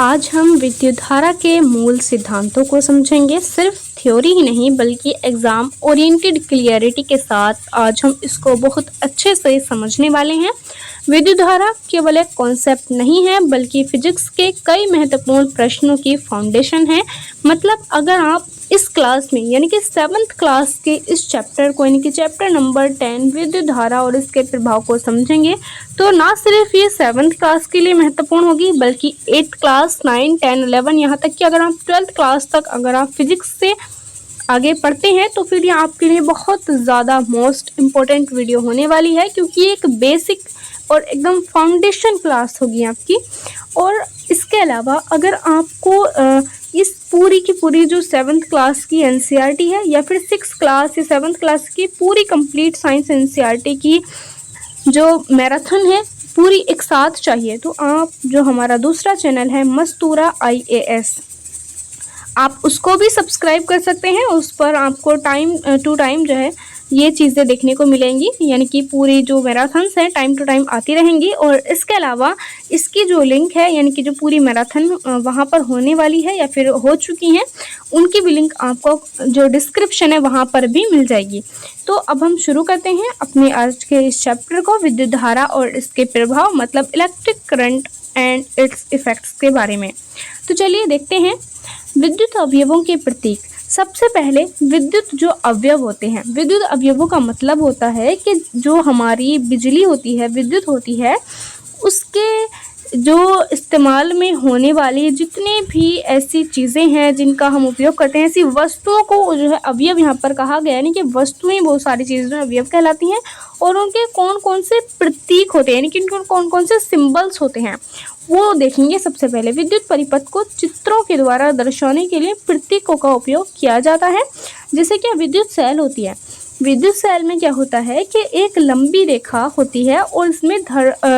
आज हम विद्युत धारा के मूल सिद्धांतों को समझेंगे। सिर्फ थ्योरी ही नहीं बल्कि एग्जाम ओरिएंटेड क्लियरिटी के साथ आज हम इसको बहुत अच्छे से समझने वाले हैं। विद्युत धारा केवल एक कॉन्सेप्ट नहीं है बल्कि फिजिक्स के कई महत्वपूर्ण प्रश्नों की फाउंडेशन है। मतलब अगर आप इस क्लास में यानी कि 7th क्लास के इस चैप्टर को यानी कि चैप्टर नंबर 10 विद्युत धारा और इसके प्रभाव को समझेंगे तो ना सिर्फ ये 7th क्लास के लिए महत्वपूर्ण होगी बल्कि 8th क्लास 9, 10, 11 यहाँ तक कि अगर आप 12th क्लास तक अगर आप फिजिक्स से आगे पढ़ते हैं तो फिर ये आपके लिए बहुत ज़्यादा मोस्ट इम्पोर्टेंट वीडियो होने वाली है, क्योंकि एक बेसिक और एकदम फाउंडेशन क्लास होगी आपकी। और इसके अलावा अगर आपको इस पूरी की पूरी जो 7th क्लास की एनसीईआरटी है या फिर 6th क्लास या 7th क्लास की पूरी कंप्लीट साइंस एनसीईआरटी की जो मैराथन है पूरी एक साथ चाहिए तो आप जो हमारा दूसरा चैनल है मस्तूरा IAS आप उसको भी सब्सक्राइब कर सकते हैं। उस पर आपको टाइम टू टाइम जो है ये चीज़ें देखने को मिलेंगी, यानी कि पूरी जो मैराथन्स हैं टाइम टू टाइम आती रहेंगी। और इसके अलावा इसकी जो लिंक है यानी कि जो पूरी मैराथन वहाँ पर होने वाली है या फिर हो चुकी हैं उनकी भी लिंक आपको जो डिस्क्रिप्शन है वहाँ पर भी मिल जाएगी। तो अब हम शुरू करते हैं अपने आज के इस चैप्टर को, विद्युत धारा और इसके प्रभाव मतलब electric current and it's effects के बारे में। तो चलिए देखते हैं विद्युत अवयवों के प्रतीक। सबसे पहले विद्युत जो अवयव होते हैं, विद्युत अवयवों का मतलब होता है कि जो हमारी बिजली होती है, विद्युत होती है, उसके जो इस्तेमाल में होने वाली जितने भी ऐसी चीज़ें हैं जिनका हम उपयोग करते हैं, ऐसी वस्तुओं को जो है अवयव यहाँ पर कहा गया है। यानी कि वस्तुएं बहुत सारी चीज़ें अवयव कहलाती हैं और उनके कौन कौन से प्रतीक होते हैं यानी कि उनके कौन कौन से सिंबल्स होते हैं वो देखेंगे। सबसे पहले विद्युत परिपथ को चित्रों के द्वारा दर्शाने के लिए प्रतीकों का उपयोग किया जाता है। जैसे कि विद्युत सेल होती है, विद्युत सेल में क्या होता है कि एक लंबी रेखा होती है और इसमें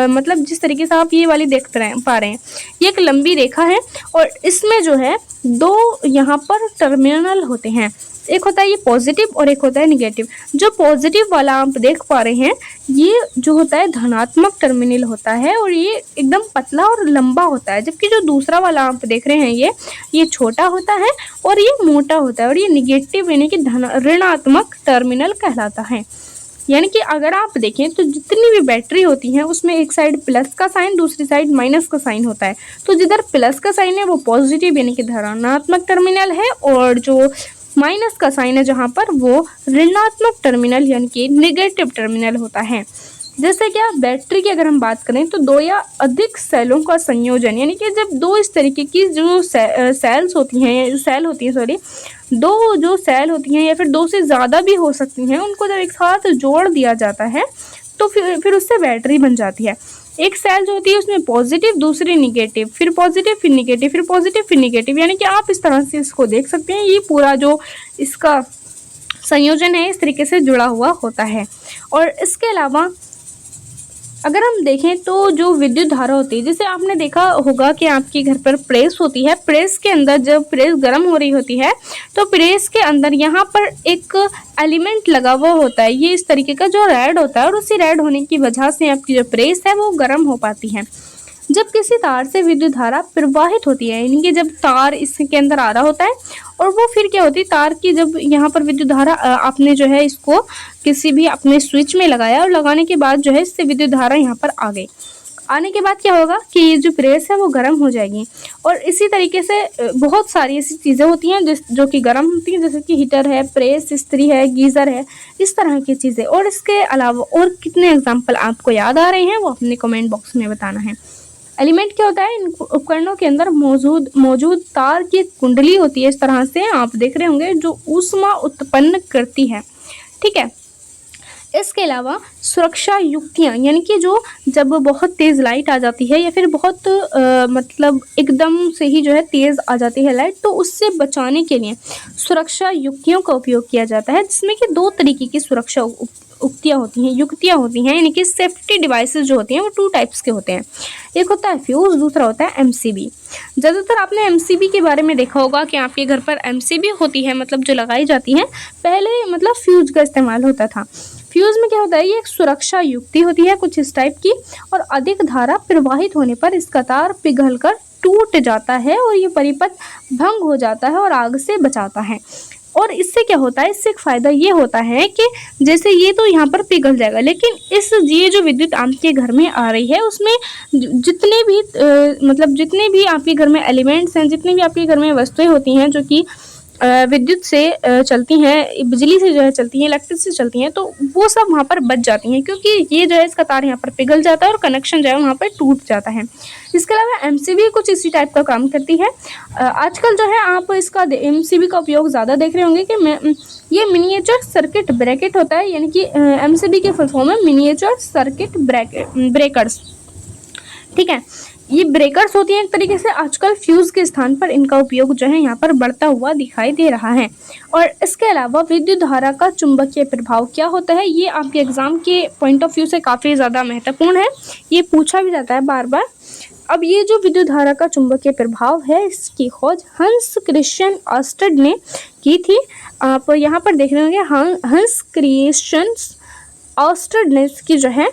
मतलब जिस तरीके से आप ये वाली पा रहे हैं ये एक लंबी रेखा है और इसमें जो है दो यहाँ पर टर्मिनल होते हैं, एक होता है ये पॉजिटिव और एक होता है निगेटिव। जो पॉजिटिव वाला आप देख पा रहे हैं ये जो होता है धनात्मक टर्मिनल होता है और ये एकदम पतला और लंबा होता है, जबकि जो दूसरा वाला आप देख रहे हैं ये छोटा होता है और ये मोटा होता है और ये निगेटिव यानी कि ऋणात्मक टर्मिनल कहलाता है। यानी कि अगर आप देखें तो जितनी भी बैटरी होती हैं उसमें एक साइड प्लस का साइन दूसरी साइड माइनस का साइन होता है। तो जिधर प्लस का साइन है वो पॉजिटिव यानी कि धनात्मक टर्मिनल है और जो माइनस का साइन है जहाँ पर वो ऋणात्मक टर्मिनल यानी कि नेगेटिव टर्मिनल होता है। जैसे क्या बैटरी की अगर हम बात करें तो दो या अधिक सेलों का संयोजन यानी कि जब दो इस तरीके की जो सेल्स होती हैं दो जो सेल होती हैं या फिर दो से ज़्यादा भी हो सकती हैं, उनको जब एक साथ जोड़ दिया जाता है तो फिर उससे बैटरी बन जाती है। एक सेल जो होती है उसमें पॉजिटिव दूसरी निगेटिव, फिर पॉजिटिव फिर निगेटिव, फिर पॉजिटिव फिर निगेटिव, यानी कि आप इस तरह से इसको देख सकते हैं। ये पूरा जो इसका संयोजन है इस तरीके से जुड़ा हुआ होता है। और इसके अलावा अगर हम देखें तो जो विद्युत धारा होती है, जैसे आपने देखा होगा कि आपके घर पर प्रेस होती है, प्रेस के अंदर जब प्रेस गर्म हो रही होती है तो प्रेस के अंदर यहाँ पर एक एलिमेंट लगा हुआ होता है, ये इस तरीके का जो रेड होता है और उसी रेड होने की वजह से आपकी जो प्रेस है वो गर्म हो पाती है। जब किसी तार से विद्युत धारा प्रवाहित होती है यानी कि जब तार इसके अंदर आ रहा होता है और वो फिर क्या होती है तार की जब यहाँ पर विद्युत धारा आपने जो है इसको किसी भी अपने स्विच में लगाया और लगाने के बाद जो है इससे विद्युत धारा यहाँ पर आ गई। आने के बाद क्या होगा कि ये जो प्रेस है वो गर्म हो जाएगी और इसी तरीके से बहुत सारी ऐसी चीज़ें होती हैं जो कि गर्म होती हैं, जैसे कि हीटर है, प्रेस इस्त्री है, गीज़र है, इस तरह की चीज़ें। और इसके अलावा और कितने एग्जाम्पल आपको याद आ रहे हैं वो अपने कमेंट बॉक्स में बताना है। एलिमेंट क्या होता है, इन उपकरणों के अंदर मौजूद तार की कुंडली होती है, इस तरह से आप देख रहे होंगे, जो ऊष्मा उत्पन्न करती है। ठीक है, इसके अलावा सुरक्षा युक्तियाँ यानी कि जो जब बहुत तेज़ लाइट आ जाती है या फिर बहुत मतलब एकदम से ही जो है तेज़ आ जाती है लाइट, तो उससे बचाने के लिए सुरक्षा युक्तियों का उपयोग किया जाता है, जिसमें कि दो तरीके की सुरक्षा युक्तियाँ होती हैं यानी कि सेफ्टी डिवाइसेस जो होती हैं वो 2 टाइप्स के होते हैं। एक होता है फ्यूज़, दूसरा होता है MCB। ज़्यादातर आपने MCB के बारे में देखा होगा कि आपके घर पर MCB होती है, मतलब जो लगाई जाती है। पहले मतलब फ्यूज़ का इस्तेमाल होता था। फ्यूज़ में क्या होता है, ये एक सुरक्षा युक्ति होती है कुछ इस टाइप की और अधिक धारा प्रवाहित होने पर इसका तार पिघलकर टूट जाता है और ये परिपथ भंग हो जाता है और आग से बचाता है। और इससे क्या होता है, इससे एक फ़ायदा ये होता है कि जैसे ये तो यहाँ पर पिघल जाएगा, लेकिन ये जो विद्युत आपके घर में आ रही है उसमें जितने भी मतलब जितने भी आपके घर में एलिमेंट्स हैं, जितने भी आपके घर में वस्तुएं होती हैं जो कि विद्युत से चलती हैं, बिजली से जो है चलती हैं, इलेक्ट्रिक से चलती हैं, तो वो सब वहाँ पर बच जाती हैं, क्योंकि ये जो है इसका तार यहाँ पर पिघल जाता है और कनेक्शन जो है वहाँ पर टूट जाता है। इसके अलावा एमसीबी कुछ इसी टाइप का काम करती है। आजकल जो है आप इसका एमसीबी का उपयोग ज़्यादा देख रहे होंगे कि ये मिनिएचर सर्किट ब्रैकेट होता है, यानी कि एमसीबी के फुल फॉर्म है मिनिएचर सर्किट ब्रेकर्स। ठीक है, ये ब्रेकर्स होती हैं एक तरीके से। आजकल फ्यूज़ के स्थान पर इनका उपयोग जो है यहाँ पर बढ़ता हुआ दिखाई दे रहा है। और इसके अलावा विद्युत धारा का चुंबकीय प्रभाव क्या होता है, ये आपके एग्जाम के पॉइंट ऑफ व्यू से काफ़ी ज़्यादा महत्वपूर्ण है, ये पूछा भी जाता है बार बार। अब ये जो विद्युत धारा का चुंबकीय प्रभाव है, इसकी खोज हंस क्रिश्चियन ऑर्स्टेड ने की थी। आप यहाँ पर देख रहे होंगे हंस क्रिश्चियन ऑर्स्टेड ने इसकी जो है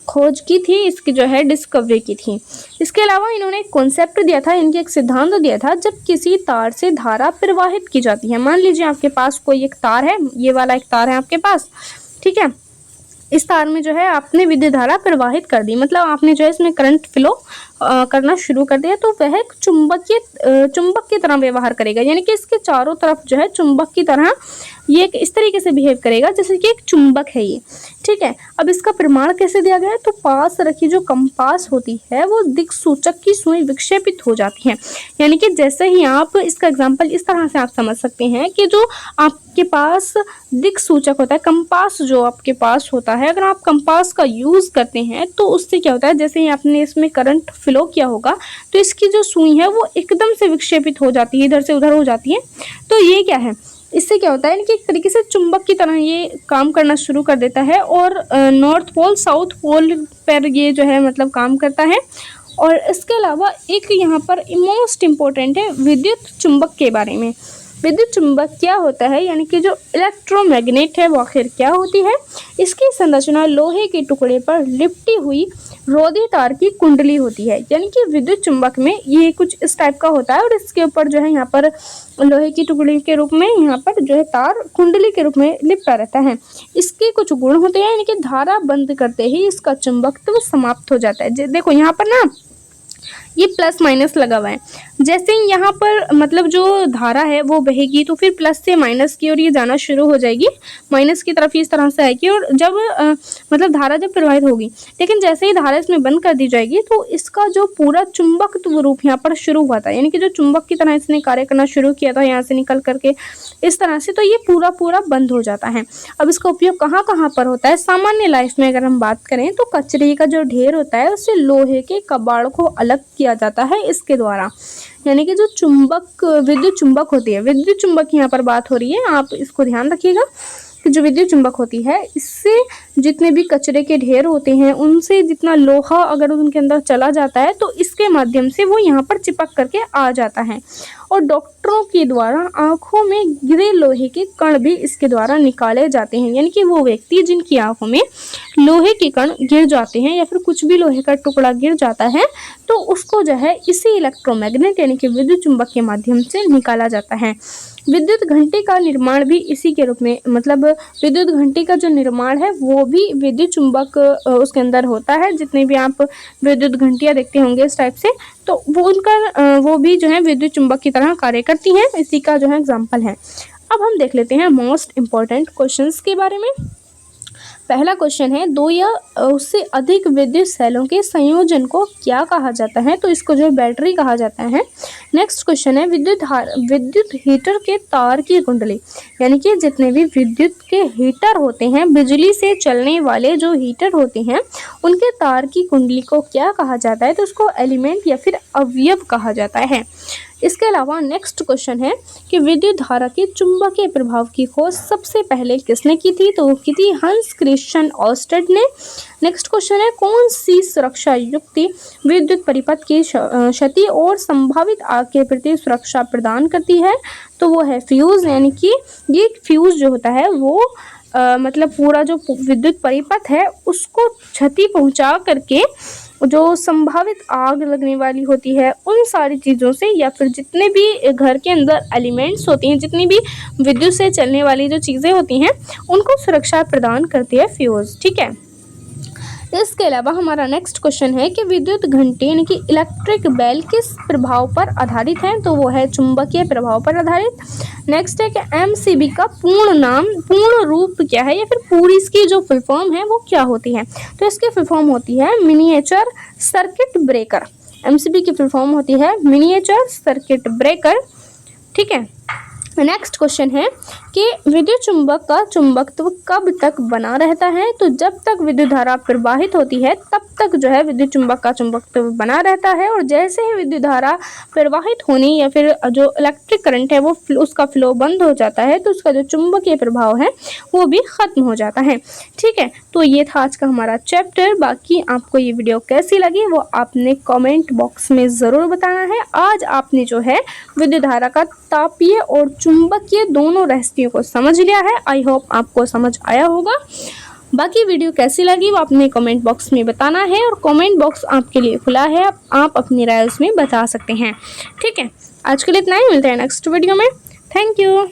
खोज की थी, इसकी जो है डिस्कवरी की थी। इसके अलावा इन्होंने एक कॉन्सेप्ट दिया था, इनके एक सिद्धांत दिया था, जब किसी तार से धारा प्रवाहित की जाती है। मान लीजिए आपके पास कोई एक तार है, ये वाला एक तार है आपके पास, ठीक है। इस तार में जो है आपने विद्युत धारा प्रवाहित कर दी, मतलब आपने जो है इसमें करंट फ्लो करना शुरू कर दिया, तो वह चुंबक की तरह व्यवहार करेगा, यानी कि इसके चारों तरफ जो है चुंबक की तरह ये एक इस तरीके से बिहेव करेगा जैसे कि एक चुंबक है ये। ठीक है, अब इसका प्रमाण कैसे दिया गया है, तो पास रखी जो कंपास होती है वो दिक्सूचक की सुई विक्षेपित हो जाती है। यानी कि जैसे ही आप इसका एग्जाम्पल इस तरह से आप समझ सकते हैं कि जो आपके पास दिक्सूचक होता है, कंपास जो आपके पास होता है, अगर आप कंपास का यूज़ करते हैं तो उससे क्या होता है, जैसे ही आपने इसमें करंट फ्लो किया होगा तो इसकी जो सुई है वो एकदम से विक्षेपित हो जाती है, इधर से उधर हो जाती है। तो ये क्या है, इससे क्या होता है कि एक तरीके से चुंबक की तरह ये काम करना शुरू कर देता है और नॉर्थ पोल साउथ पोल पर ये जो है मतलब काम करता है। और इसके अलावा एक यहाँ पर मोस्ट इम्पोर्टेंट है विद्युत चुंबक के बारे में। विद्युत चुंबक क्या होता है, यानी कि जो इलेक्ट्रोमैग्नेट है वो आखिर क्या होती है। इसकी संरचना लोहे के टुकड़े पर लिपटी हुई रोधी तार की कुंडली होती है, यानी कि विद्युत चुंबक में ये कुछ इस टाइप का होता है और इसके ऊपर जो है यहाँ पर लोहे की टुकड़ी के रूप में यहाँ पर जो है तार कुंडली के रूप में लिपटा रहता है। इसके कुछ गुण होते हैं, यानी कि धारा बंद करते ही इसका चुंबकत्व समाप्त हो जाता है। देखो यहाँ पर ना ये प्लस माइनस लगा हुआ है, जैसे ही यहाँ पर मतलब जो धारा है वो बहेगी तो फिर प्लस से माइनस की ओर ये जाना शुरू हो जाएगी, माइनस की तरफ इस तरह से आएगी। और जब मतलब धारा जब प्रवाहित होगी, लेकिन जैसे ही धारा इसमें बंद कर दी जाएगी तो इसका जो पूरा चुंबकत्व रूप यहाँ पर शुरू हुआ था, यानी कि जो चुंबक की तरह इसने कार्य करना शुरू किया था यहाँ से निकल करके इस तरह से, तो ये पूरा बंद हो जाता है। अब इसका उपयोग कहाँ कहाँ पर होता है, सामान्य लाइफ में अगर हम बात करें तो कचरे का जो ढेर होता है उससे लोहे के कबाड़ को अलग किया जाता है इसके द्वारा। यानी कि जो चुंबक विद्युत चुंबक होती है, विद्युत चुंबक की यहाँ पर बात हो रही है, आप इसको ध्यान रखिएगा कि जो विद्युत चुंबक होती है इससे जितने भी कचरे के ढेर होते हैं उनसे जितना लोहा अगर उनके अंदर चला जाता है तो इसके माध्यम से वो यहाँ पर चिपक करके आ जाता है। और डॉक्टरों के द्वारा आंखों में गिरे लोहे के कण भी इसके द्वारा निकाले जाते हैं, यानी कि वो व्यक्ति जिनकी आंखों में लोहे के कण गिर जाते हैं या फिर कुछ भी लोहे का टुकड़ा गिर जाता है तो उसको जो है इसी इलेक्ट्रोमैग्नेट यानी कि विद्युत चुंबक के माध्यम से निकाला जाता है। विद्युत घंटे का निर्माण भी इसी के रूप में, मतलब विद्युत घंटे का जो निर्माण है वो भी विद्युत चुंबक उसके अंदर होता है। जितने भी आप विद्युत घंटियाँ देखते होंगे इस टाइप से, तो वो उनका वो भी जो है विद्युत चुंबक की तरह कार्य करती हैं, इसी का जो है एग्जाम्पल है। अब हम देख लेते हैं मोस्ट इम्पॉर्टेंट क्वेश्चंस के बारे में। पहला क्वेश्चन है, दो या उससे अधिक विद्युत सेलों के संयोजन को क्या कहा जाता है, तो इसको जो बैटरी कहा जाता है। नेक्स्ट क्वेश्चन है, विद्युत हीटर के तार की कुंडली, यानी कि जितने भी विद्युत के हीटर होते हैं, बिजली से चलने वाले जो हीटर होते हैं उनके तार की कुंडली को क्या कहा जाता है, तो उसको एलिमेंट या फिर अवयव कहा जाता है। इसके अलावा नेक्स्ट क्वेश्चन है कि विद्युत धारा के चुंबकीय प्रभाव की खोज सबसे पहले किसने की थी, तो वो की थी हंस क्रिश्चियन ऑर्स्टेड ने। नेक्स्ट क्वेश्चन है, कौन सी सुरक्षा युक्ति विद्युत परिपथ की क्षति और संभावित आग के प्रति सुरक्षा प्रदान करती है, तो वो है फ्यूज, यानी कि ये फ्यूज जो होता है वो मतलब पूरा जो विद्युत परिपथ है उसको क्षति पहुंचा करके जो संभावित आग लगने वाली होती है उन सारी चीज़ों से, या फिर जितने भी घर के अंदर एलिमेंट्स होती हैं, जितनी भी विद्युत से चलने वाली जो चीज़ें होती हैं उनको सुरक्षा प्रदान करती है फ्यूज़। ठीक है। इसके अलावा हमारा नेक्स्ट क्वेश्चन है कि विद्युत घंटी यानी कि इलेक्ट्रिक बेल किस प्रभाव पर आधारित है, तो वो है चुंबकीय प्रभाव पर आधारित। नेक्स्ट है कि एमसीबी का पूर्ण रूप क्या है, या फिर पूरी इसकी जो फुल फॉर्म है वो क्या होती है, तो इसकी फुल फॉर्म होती है मिनिएचर सर्किट ब्रेकर। एमसीबी की फुल फॉर्म होती है मिनिएचर सर्किट ब्रेकर। ठीक है। नेक्स्ट क्वेश्चन है कि विद्युत चुंबक का चुंबकत्व कब तक बना रहता है, तो जब तक विद्युत धारा प्रवाहित होती है तब तक जो है विद्युत चुंबक का चुंबकत्व बना रहता है, और जैसे ही विद्युत धारा प्रवाहित होनी या फिर जो इलेक्ट्रिक करंट है वो उसका फ्लो बंद हो जाता है तो उसका जो चुंबकीय प्रभाव है वो भी खत्म हो जाता है। ठीक है। तो ये था आज का हमारा चैप्टर। बाकी आपको ये वीडियो कैसी लगी वो आपने कॉमेंट बॉक्स में ज़रूर बताना है। आज आपने जो है विद्युत धारा का तापीय और चुंबकीय दोनों रहस्यों को समझ लिया है। आई होप आपको समझ आया होगा। बाकी वीडियो कैसी लगी वो आपने कमेंट बॉक्स में बताना है, और कमेंट बॉक्स आपके लिए खुला है, आप अपनी राय उसमें बता सकते हैं। ठीक है। आज के लिए इतना ही, मिलते हैं नेक्स्ट वीडियो में। Thank you.